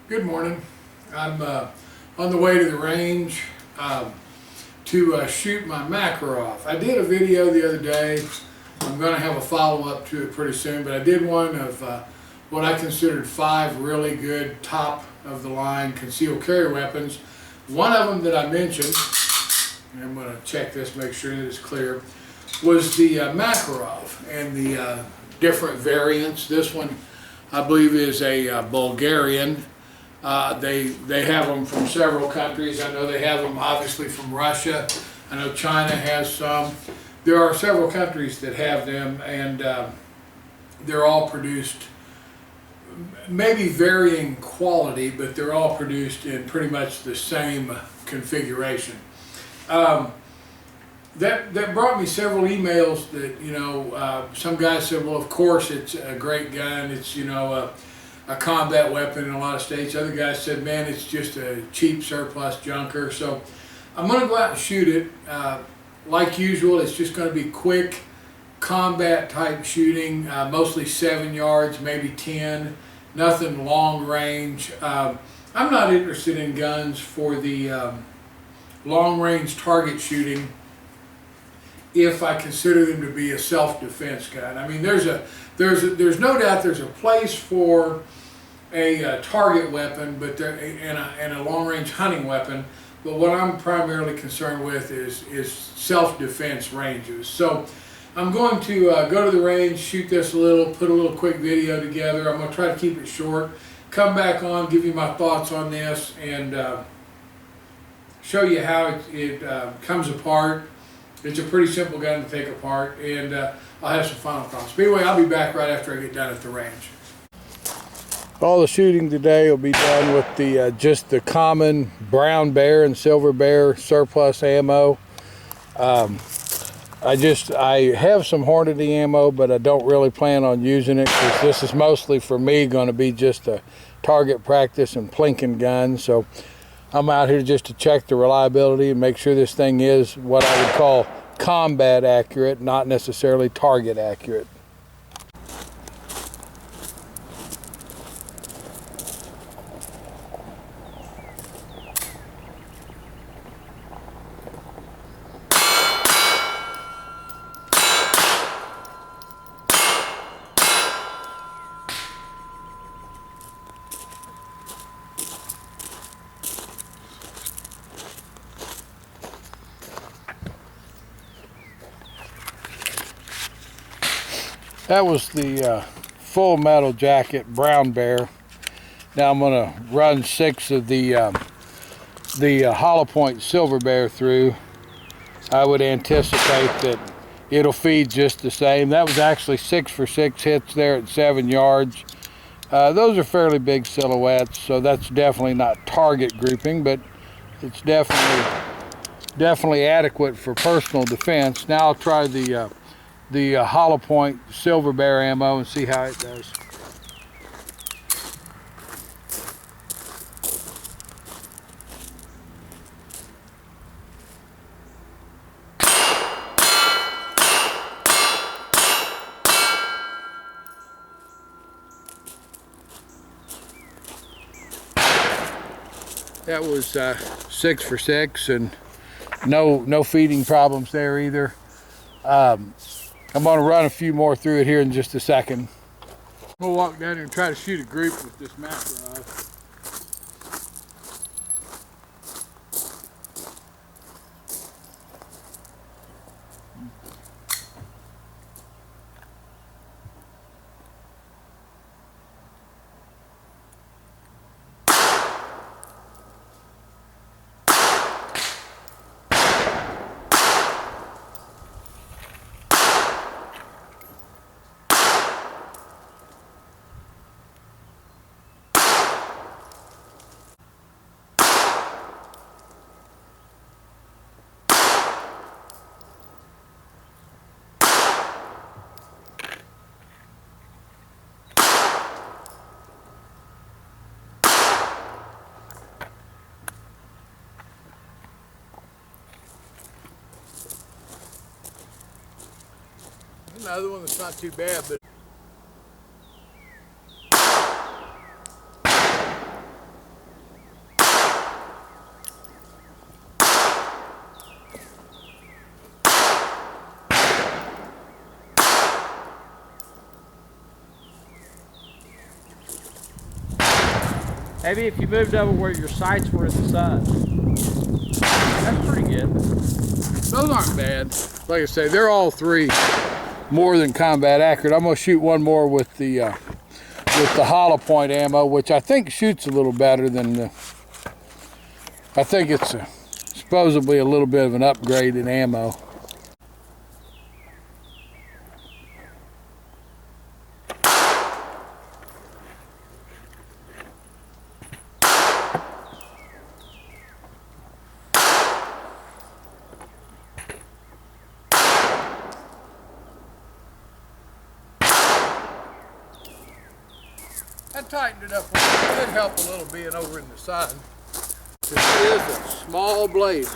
Good morning. I'm on the way to the range to shoot my Makarov. I did a video the other day. I'm going to have a follow-up to it pretty soon, but I did one of what I considered 5 really good top-of-the-line concealed carry weapons. One of them that I mentioned, and I'm going to check this, make sure that it's clear, was the Makarov and the different variants. This one, I believe, is a Bulgarian. They have them from several countries. I know they have them obviously from Russia. I know China has some. There are several countries that have them, and they're all produced, maybe varying quality, but they're all produced in pretty much the same configuration. That brought me several emails that, some guys said, well, of course it's a great gun. It's, a combat weapon in a lot of states. Other guys said, man, it's just a cheap surplus junker. So I'm going to go out and shoot it. Like usual, it's just going to be quick combat type shooting, mostly 7 yards, maybe 10, nothing long range. I'm not interested in guns for the long range target shooting if I consider them to be a self-defense gun. I mean, there's no doubt there's a place for a target weapon, but and a long-range hunting weapon. But what I'm primarily concerned with is self-defense ranges. So I'm going to go to the range, shoot this a little, put a little quick video together. I'm going to try to keep it short. Come back on, give you my thoughts on this, and show you how it comes apart. It's a pretty simple gun to take apart, and I'll have some final thoughts. But anyway, I'll be back right after I get done at the range. All the shooting today will be done with the just the common brown bear and silver bear surplus ammo. I have some Hornady ammo, but I don't really plan on using it because this is mostly for me going to be just a target practice and plinking gun. So I'm out here just to check the reliability and make sure this thing is what I would call combat accurate, not necessarily target accurate. That was the full metal jacket brown bear. Now I'm going to run 6 of the hollow point silver bear through. I would anticipate that it'll feed just the same. That was actually 6 for 6 hits there at 7 yards. Those are fairly big silhouettes, so that's definitely not target grouping, but it's definitely adequate for personal defense. Now I'll try the hollow point silver bear ammo and see how it does. That was 6 for 6, and no feeding problems there either. I'm going to run a few more through it here in just a second. We'll walk down here and try to shoot a group with this Makarov. Another one that's not too bad, but Maybe if you moved over where your sights were in the sun. That's pretty good. Those aren't bad. Like I say, they're all three more than combat accurate. I'm gonna shoot one more with the hollow point ammo, which I think shoots a little better than the. I think it's supposedly a little bit of an upgrade in ammo. That tightened it up. It did help a little being over in the sun. It is a small blade.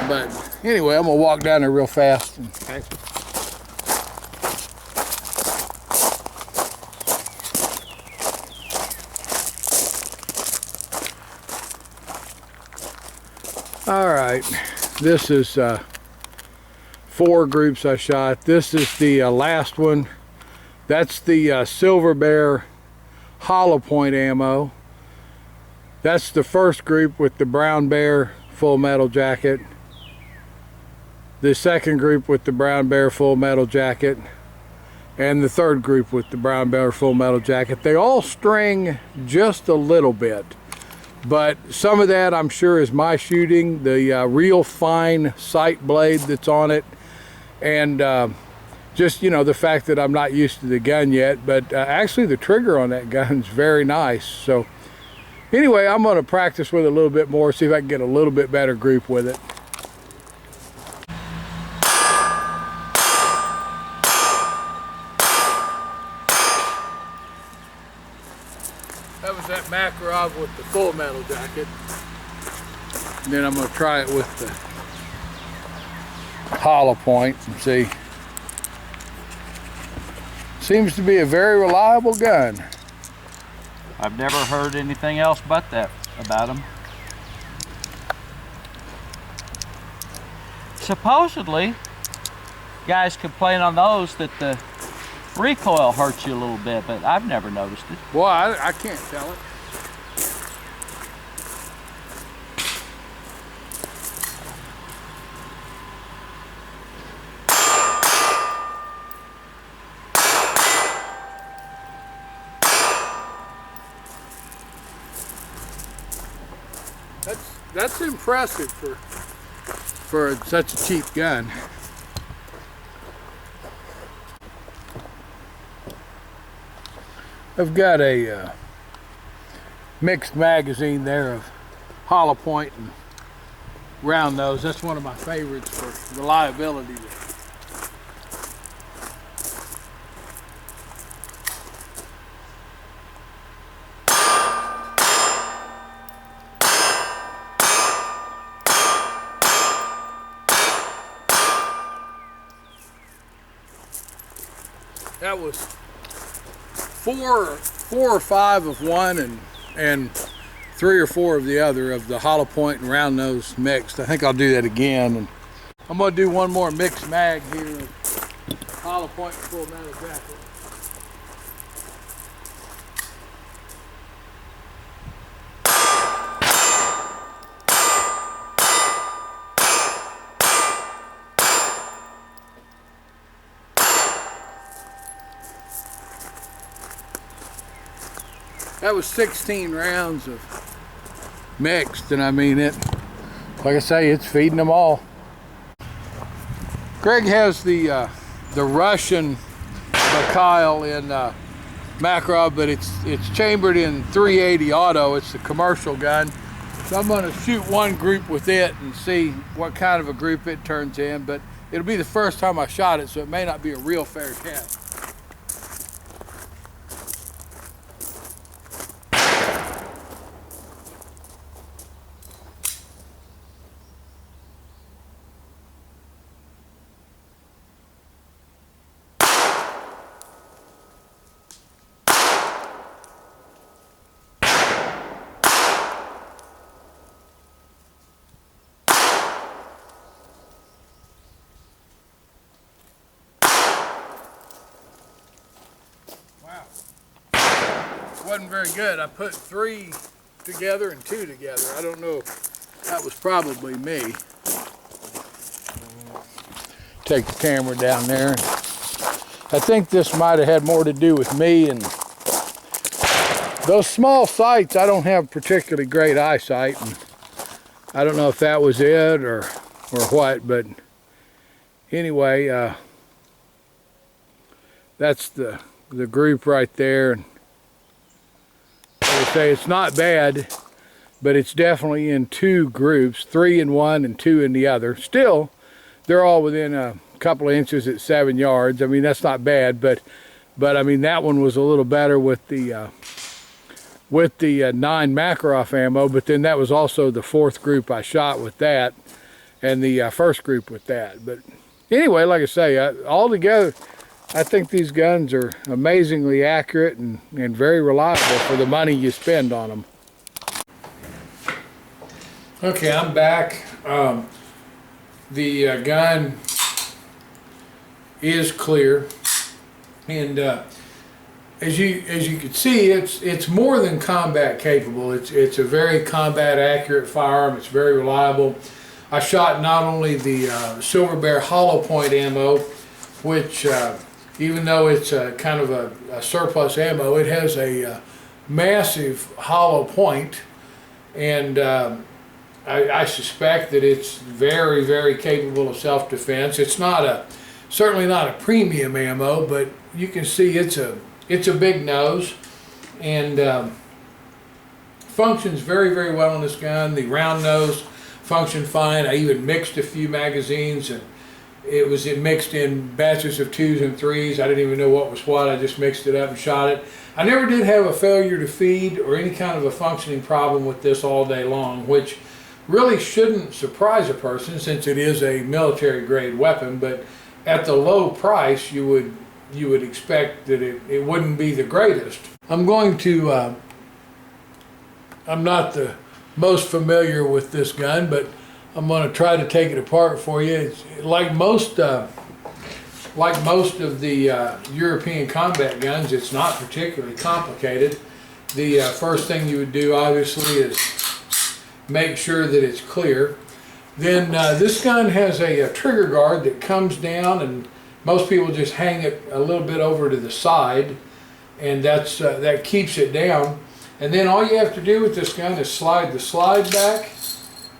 But anyway, I'm gonna walk down there real fast. Okay. All right, this is 4 groups I shot. This is the last one. That's the Silver Bear hollow point ammo. That's the first group with the Brown Bear full metal jacket. The second group with the Brown Bear full metal jacket. And the third group with the Brown Bear full metal jacket. They all string just a little bit. But some of that I'm sure is my shooting, the real fine sight blade that's on it. And just, you know, the fact that I'm not used to the gun yet, but actually the trigger on that gun is very nice. So anyway, I'm going to practice with it a little bit more, see if I can get a little bit better group with it. That was that Makarov with the full metal jacket. And then I'm going to try it with the hollow point and see. Seems to be a very reliable gun. I've never heard anything else but that about them. Supposedly, guys complain on those that the recoil hurts you a little bit, but I've never noticed it. Boy, I can't tell it. That's impressive for such a cheap gun. I've got a mixed magazine there of hollow point and round nose. That's one of my favorites for reliability. That was four or five of one and 3 or 4 of the other of the hollow point and round nose mixed. I think I'll do that again. And I'm going to do one more mixed mag here of hollow point and full metal jacket. That was 16 rounds of mixed, and I mean it, like I say, it's feeding them all. Greg has the Russian Mikhail in Makarov, but it's chambered in 380 auto. It's the commercial gun. So I'm going to shoot one group with it and see what kind of a group it turns in, but it'll be the first time I shot it, so it may not be a real fair test. wasn't very good. I put 3 together and 2 together. I don't know if that was probably me. Take the camera down there. I think this might have had more to do with me, and those small sights, I don't have particularly great eyesight, and I don't know if that was it or what, but anyway, that's the group right there. And like I say, it's not bad, but it's definitely in 2 groups, 3 in one and 2 in the other. Still, they're all within a couple of inches at 7 yards. I mean, that's not bad, but I mean, that one was a little better with the 9 Makarov ammo, but then that was also the 4th group I shot with that, and the 1st group with that. But anyway, like I say, all together, I think these guns are amazingly accurate and very reliable for the money you spend on them. Okay, I'm back. The gun is clear, and as you can see, it's more than combat capable. It's a very combat accurate firearm. It's very reliable. I shot not only the Silver Bear hollow point ammo, which even though it's kind of a surplus ammo, it has a massive hollow point, and I suspect that it's very, very capable of self-defense. It's not certainly not a premium ammo, but you can see it's a big nose, and functions very, very well on this gun. The round nose functioned fine. I even mixed a few magazines, and it mixed in batches of 2s and 3s. I didn't even know what was what. I just mixed it up and shot it. I never did have a failure to feed or any kind of a functioning problem with this all day long, which really shouldn't surprise a person since it is a military grade weapon, but at the low price you would expect that it wouldn't be the greatest. I'm going to I'm not the most familiar with this gun, but I'm going to try to take it apart for you. It's like most of the European combat guns, it's not particularly complicated. The first thing you would do obviously is make sure that it's clear. Then this gun has a trigger guard that comes down, and most people just hang it a little bit over to the side, and that keeps it down. And then all you have to do with this gun is slide the slide back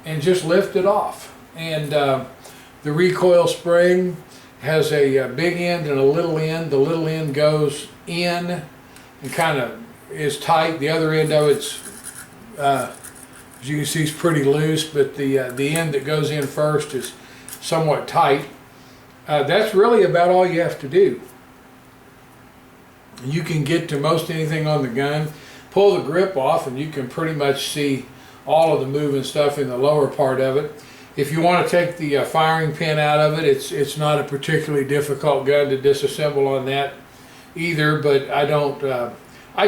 and just lift it off. And the recoil spring has a big end and a little end. The little end goes in and kind of is tight. The other end of it's, as you can see, is pretty loose, but the end that goes in first is somewhat tight. That's really about all you have to do. You can get to most anything on the gun. Pull the grip off and you can pretty much see all of the moving stuff in the lower part of it. If you want to take the firing pin out of it, it's not a particularly difficult gun to disassemble on that either, but I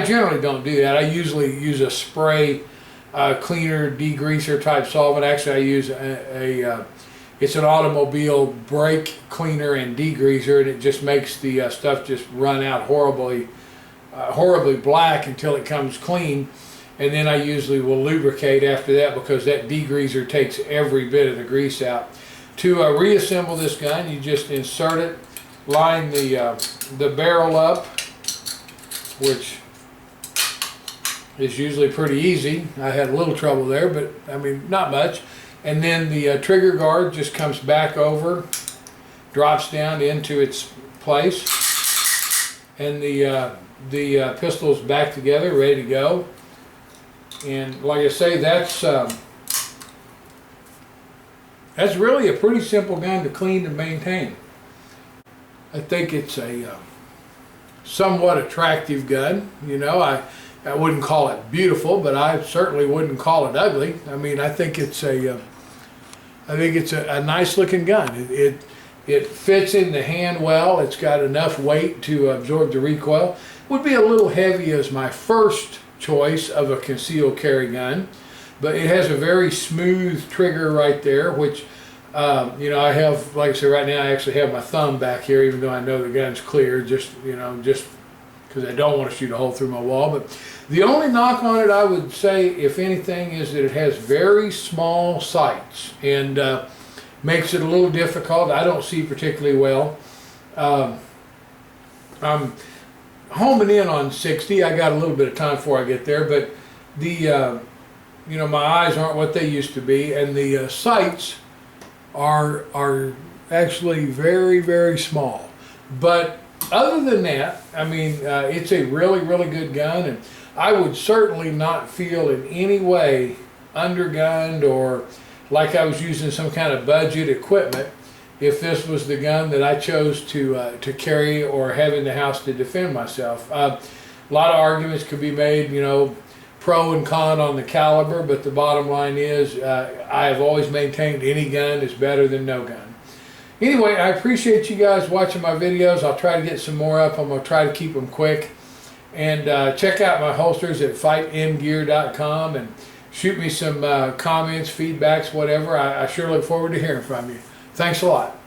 generally don't do that. I usually use a spray cleaner, degreaser type solvent. Actually, I use it's an automobile brake cleaner and degreaser, and it just makes the stuff just run out horribly black until it comes clean. And then I usually will lubricate after that, because that degreaser takes every bit of the grease out. To reassemble this gun, you just insert it, line the barrel up, which is usually pretty easy. I had a little trouble there, but I mean, not much. And then the trigger guard just comes back over, drops down into its place, and the pistol's back together, ready to go. And like I say, that's really a pretty simple gun to clean and maintain. I think it's a somewhat attractive gun. You know, I wouldn't call it beautiful, but I certainly wouldn't call it ugly. I mean, I think it's a nice looking gun. It fits in the hand well. It's got enough weight to absorb the recoil. Would be a little heavy as my first choice of a concealed carry gun, but it has a very smooth trigger right there, which you know, I have, like I said, right now I actually have my thumb back here, even though I know the gun's clear, just, you know, just because I don't want to shoot a hole through my wall. But the only knock on it, I would say, if anything, is that it has very small sights and makes it a little difficult. I don't see particularly well. I'm homing in on 60. I got a little bit of time before I get there, but the you know, my eyes aren't what they used to be, and the sights are actually very, very small. But other than that, I mean, it's a really, really good gun, and I would certainly not feel in any way undergunned or like I was using some kind of budget equipment if this was the gun that I chose to carry or have in the house to defend myself. A lot of arguments could be made, you know, pro and con on the caliber, but the bottom line is I have always maintained any gun is better than no gun. Anyway, I appreciate you guys watching my videos. I'll try to get some more up. I'm going to try to keep them quick. And check out my holsters at fightemgear.com and shoot me some comments, feedbacks, whatever. I sure look forward to hearing from you. Thanks a lot.